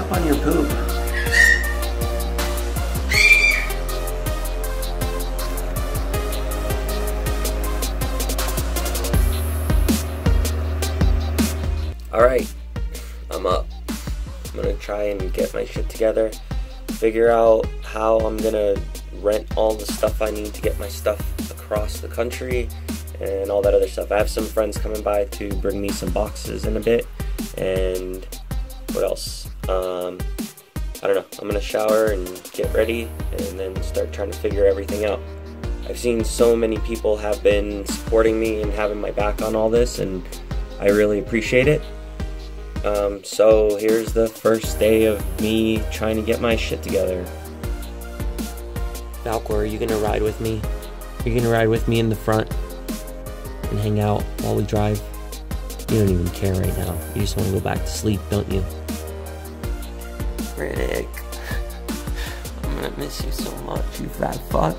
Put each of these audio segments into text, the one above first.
up on your poop. Alright, I'm up. I'm gonna try and get my shit together, figure out how I'm gonna rent all the stuff I need to get my stuff across the country and all that other stuff. I have some friends coming by to bring me some boxes in a bit, and what else? I don't know. I'm gonna shower and get ready and then start trying to figure everything out. I've seen so many people have been supporting me and having my back on all this, and I really appreciate it. So here's the first day of me trying to get my shit together. Valcor, are you gonna ride with me? Are you gonna ride with me in the front and hang out while we drive? You don't even care right now. You just want to go back to sleep, don't you? Rick, I'm gonna miss you so much, you fat fuck.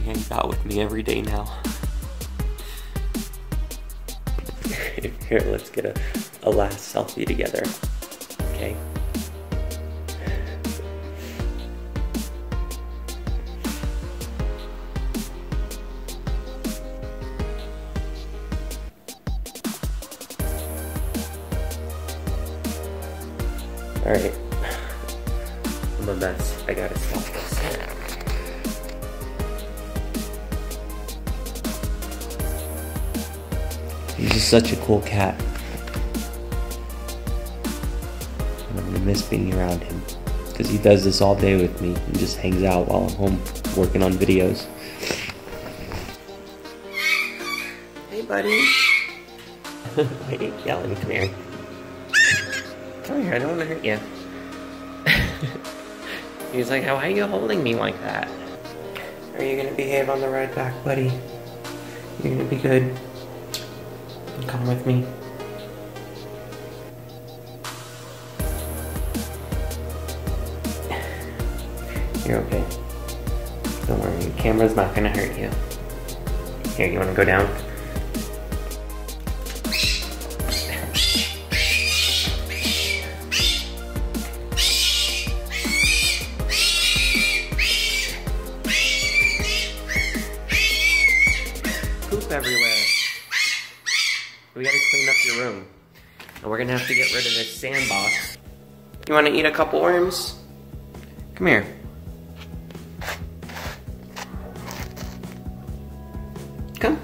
Hangs out with me every day now. Here, let's get a last selfie together, okay? Alright, I'm a mess. I gotta stop this. He's just such a cool cat. And I'm gonna miss being around him, because he does this all day with me and just hangs out while I'm home working on videos. Hey buddy. Wait, yelling, come here. Come here, I don't wanna hurt you. He's like, why are you holding me like that? Are you gonna behave on the ride back, buddy? You're gonna be good? Come with me. You're okay. Don't worry, the camera's not gonna hurt you. Here, you wanna go down? Poop everywhere. We gotta clean up your room. And we're gonna have to get rid of this sandbox. You wanna eat a couple worms? Come here. Come.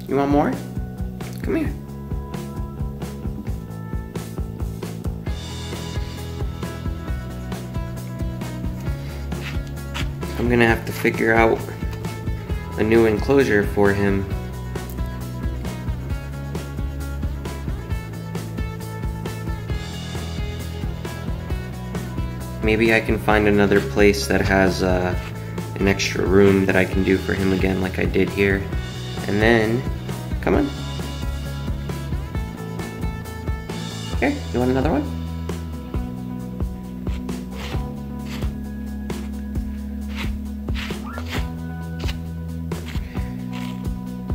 You want more? Come here. I'm gonna have to figure out a new enclosure for him. Maybe I can find another place that has an extra room that I can do for him again like I did here. And then, come on. Here, you want another one?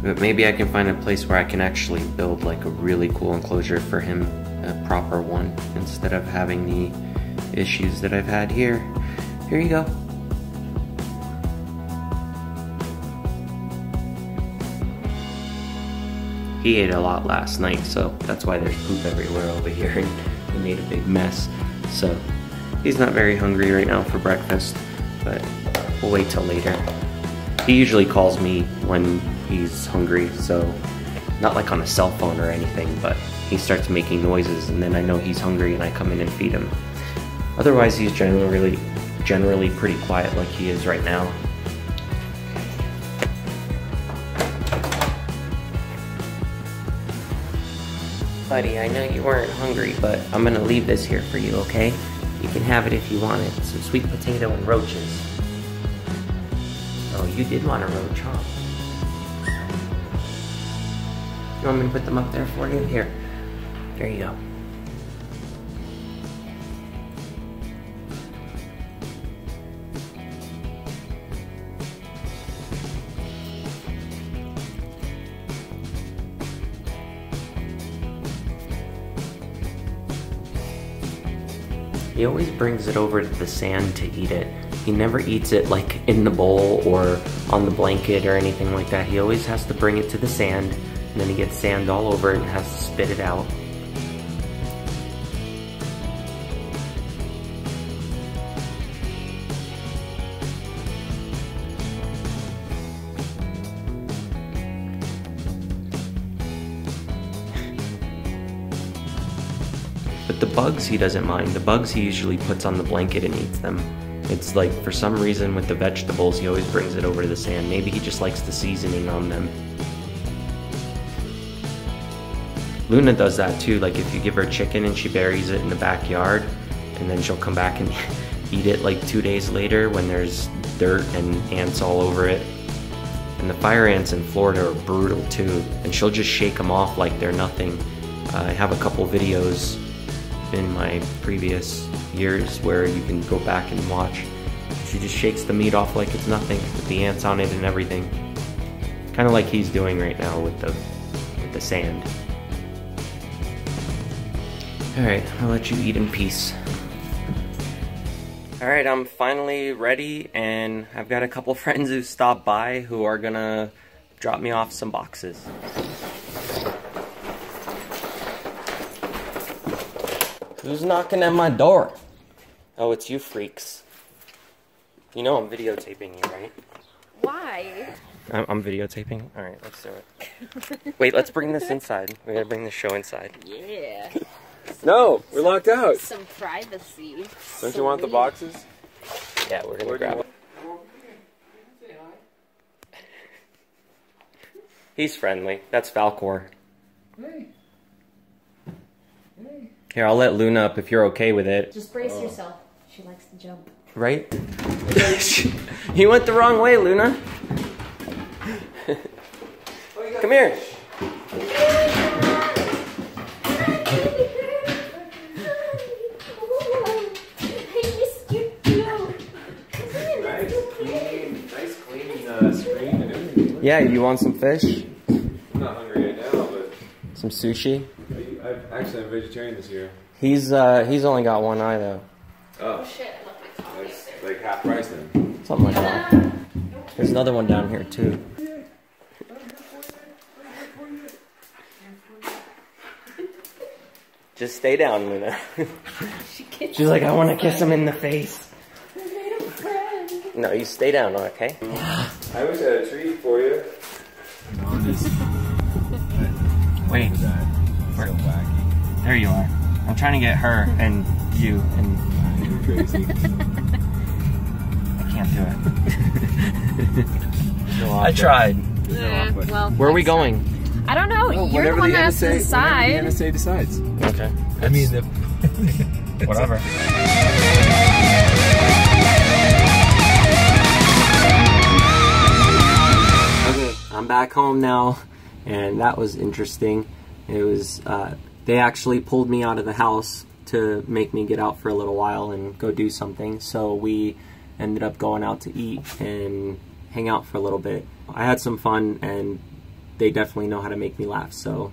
But maybe I can find a place where I can actually build like a really cool enclosure for him, a proper one, instead of having the issues that I've had here. Here you go. He ate a lot last night, so that's why there's poop everywhere over here, and he made a big mess. So he's not very hungry right now for breakfast, but we'll wait till later. He usually calls me when he's hungry, so not like on a cell phone or anything, but he starts making noises and then I know he's hungry and I come in and feed him. Otherwise he's generally pretty quiet like he is right now. Buddy, I know you weren't hungry, but I'm gonna leave this here for you, okay? You can have it if you want it. Some sweet potato and roaches. Oh, you did want a roach, huh? You want me to put them up there for you? Here. There you go. He always brings it over to the sand to eat it. He never eats it like in the bowl or on the blanket or anything like that. He always has to bring it to the sand, and then he gets sand all over it and has to spit it out. But the bugs he doesn't mind. The bugs he usually puts on the blanket and eats them. It's like, for some reason with the vegetables, he always brings it over to the sand. Maybe he just likes the seasoning on them. Luna does that too. Like if you give her chicken and she buries it in the backyard, and then she'll come back and eat it like 2 days later when there's dirt and ants all over it. And the fire ants in Florida are brutal too. And she'll just shake them off like they're nothing. I have a couple videos in my previous years where you can go back and watch. She just shakes the meat off like it's nothing with the ants on it and everything. Kind of like he's doing right now with the sand. Alright, I'll let you eat in peace. Alright, I'm finally ready, and I've got a couple friends who stopped by who are gonna drop me off some boxes. Who's knocking at my door? Oh, it's you freaks. You know I'm videotaping you, right? Why? I'm videotaping? Alright, let's do it. Wait, let's bring this inside. We gotta bring the show inside. Yeah. No, we're locked out. Some privacy. Don't you want the boxes? Yeah, we're gonna grab it. He's friendly. That's Falcor. Hey. Hey. Here, I'll let Luna up if you're okay with it. Just brace yourself. She likes to jump. Right? He went the wrong way, Luna. Come here. Nice clean screen and everything. Yeah, you want some fish? I'm not hungry right now, but Some sushi? I'm vegetarian this year. He's only got one eye though. Oh shit! That's like half price then. Something like that. There's another one down here too. Just stay down, Luna. She's like, I want to kiss him in the face. No, you stay down, okay? I wish I had a treat for you. Wait. There you are. I'm trying to get her and you and... You're crazy. I can't do it. I tried. Yeah, well, Where are we going? I don't know. Oh, You're the one that has to decide. Whatever the NSA decides. Okay. I mean, Whatever. Okay, I'm back home now, and that was interesting. It was, they actually pulled me out of the house to make me get out for a little while and go do something, so we ended up going out to eat and hang out for a little bit. I had some fun, and they definitely know how to make me laugh, so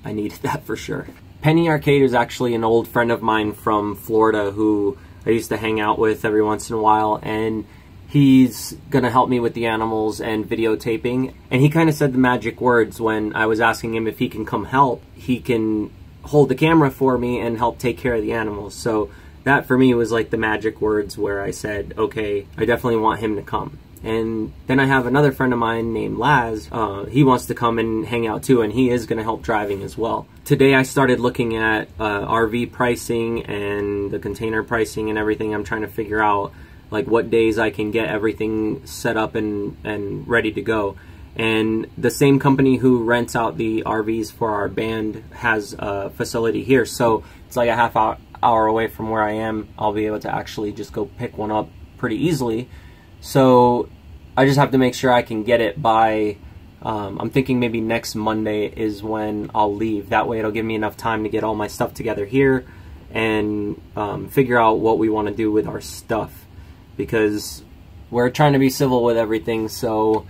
I needed that for sure. Penny Arcade is actually an old friend of mine from Florida who I used to hang out with every once in a while, and he's gonna help me with the animals and videotaping. And he kind of said the magic words when I was asking him if he can come help. He can hold the camera for me and help take care of the animals. So that for me was like the magic words where I said, okay, I definitely want him to come. And then I have another friend of mine named Laz. He wants to come and hang out too, and he is going to help driving as well. Today I started looking at RV pricing and the container pricing and everything. I'm trying to figure out like what days I can get everything set up and ready to go. And the same company who rents out the RVs for our band has a facility here, so it's like a hour away from where I am, I'll be able to actually just go pick one up pretty easily. So I just have to make sure I can get it by, I'm thinking maybe next Monday is when I'll leave. That way it'll give me enough time to get all my stuff together here and figure out what we want to do with our stuff, because we're trying to be civil with everything, so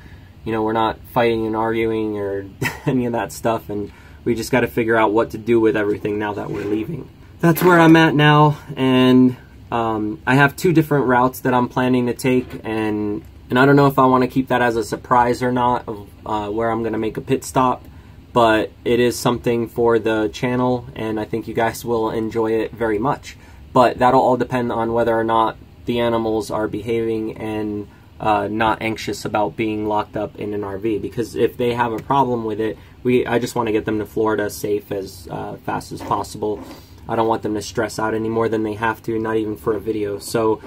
you know, we're not fighting and arguing or any of that stuff, and we just got to figure out what to do with everything now that we're leaving. That's where I'm at now, and I have 2 different routes that I'm planning to take, and I don't know if I want to keep that as a surprise or not, where I'm going to make a pit stop, but it is something for the channel, and I think you guys will enjoy it very much. But that'll all depend on whether or not the animals are behaving and not anxious about being locked up in an RV, because if they have a problem with it, I just want to get them to Florida safe as fast as possible. I don't want them to stress out any more than they have to, not even for a video. So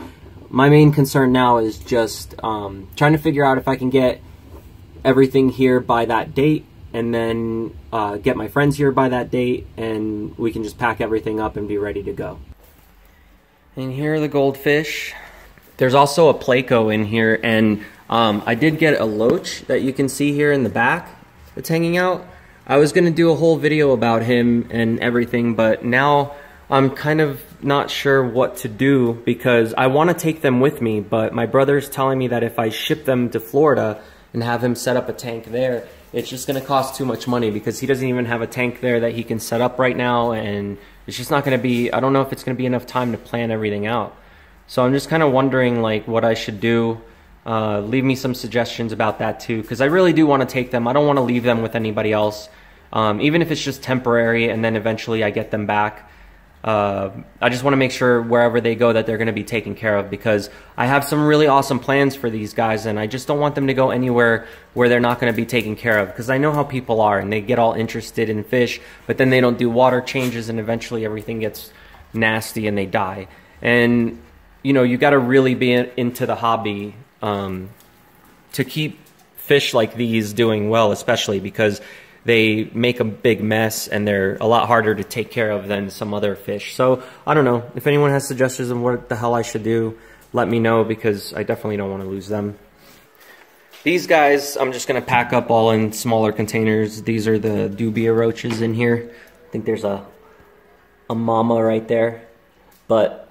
my main concern now is just trying to figure out if I can get everything here by that date, and then get my friends here by that date, and we can just pack everything up and be ready to go. And here are the goldfish. There's also a Placo in here, and I did get a loach that you can see here in the back that's hanging out. I was going to do a whole video about him and everything, but now I'm kind of not sure what to do, because I want to take them with me, but my brother's telling me that if I ship them to Florida and have him set up a tank there, it's just going to cost too much money, because he doesn't even have a tank there that he can set up right now, and it's just not going to be, I don't know if it's going to be enough time to plan everything out. So I'm just kind of wondering like what I should do. Leave me some suggestions about that too, because I really do want to take them. I don't want to leave them with anybody else, even if it's just temporary and then eventually I get them back. I just want to make sure wherever they go that they're going to be taken care of, because I have some really awesome plans for these guys, and I just don't want them to go anywhere where they're not going to be taken care of, because I know how people are, and they get all interested in fish, but then they don't do water changes, and eventually everything gets nasty and they die. And you know, you got to really be into the hobby to keep fish like these doing well, especially because they make a big mess and they're a lot harder to take care of than some other fish. So I don't know, if anyone has suggestions on what the hell I should do, let me know, because I definitely don't want to lose them. These guys, I'm just going to pack up all in smaller containers. These are the dubia roaches in here. I think there's a mama right there. But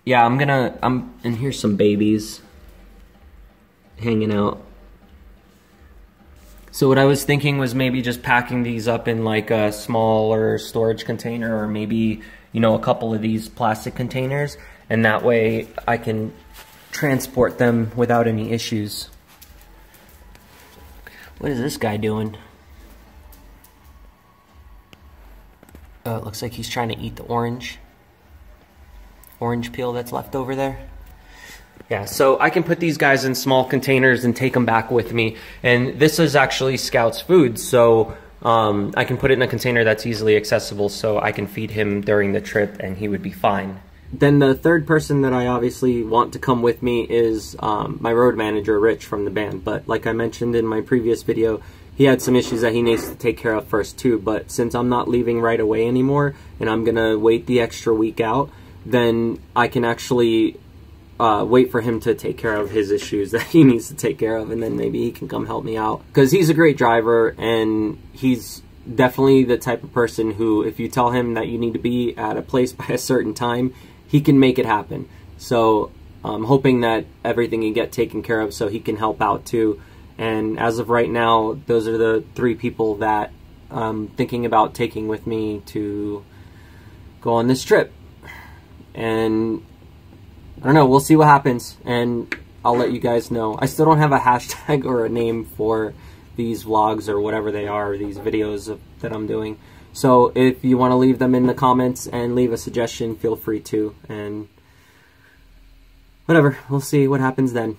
yeah, and here's some babies hanging out. So what I was thinking was maybe just packing these up in like a smaller storage container, or maybe, you know, a couple of these plastic containers, and that way I can transport them without any issues. What is this guy doing? Oh, it looks like he's trying to eat the orange peel that's left over there. Yeah, so I can put these guys in small containers and take them back with me. And this is actually Scout's food, so I can put it in a container that's easily accessible, so I can feed him during the trip and he would be fine. Then the third person that I obviously want to come with me is my road manager, Rich, from the band. But like I mentioned in my previous video, he had some issues that he needs to take care of first too. But since I'm not leaving right away anymore, and I'm gonna wait the extra week out, then I can actually wait for him to take care of his issues that he needs to take care of, and then maybe he can come help me out. Because he's a great driver, and he's definitely the type of person who, if you tell him that you need to be at a place by a certain time, he can make it happen. So I'm hoping that everything can get taken care of so he can help out too. And as of right now, those are the 3 people that I'm thinking about taking with me to go on this trip. And I don't know, we'll see what happens, and I'll let you guys know. I still don't have a hashtag or a name for these vlogs or whatever they are, these videos that I'm doing. So if you want to leave them in the comments and leave a suggestion, feel free to. And whatever, we'll see what happens then.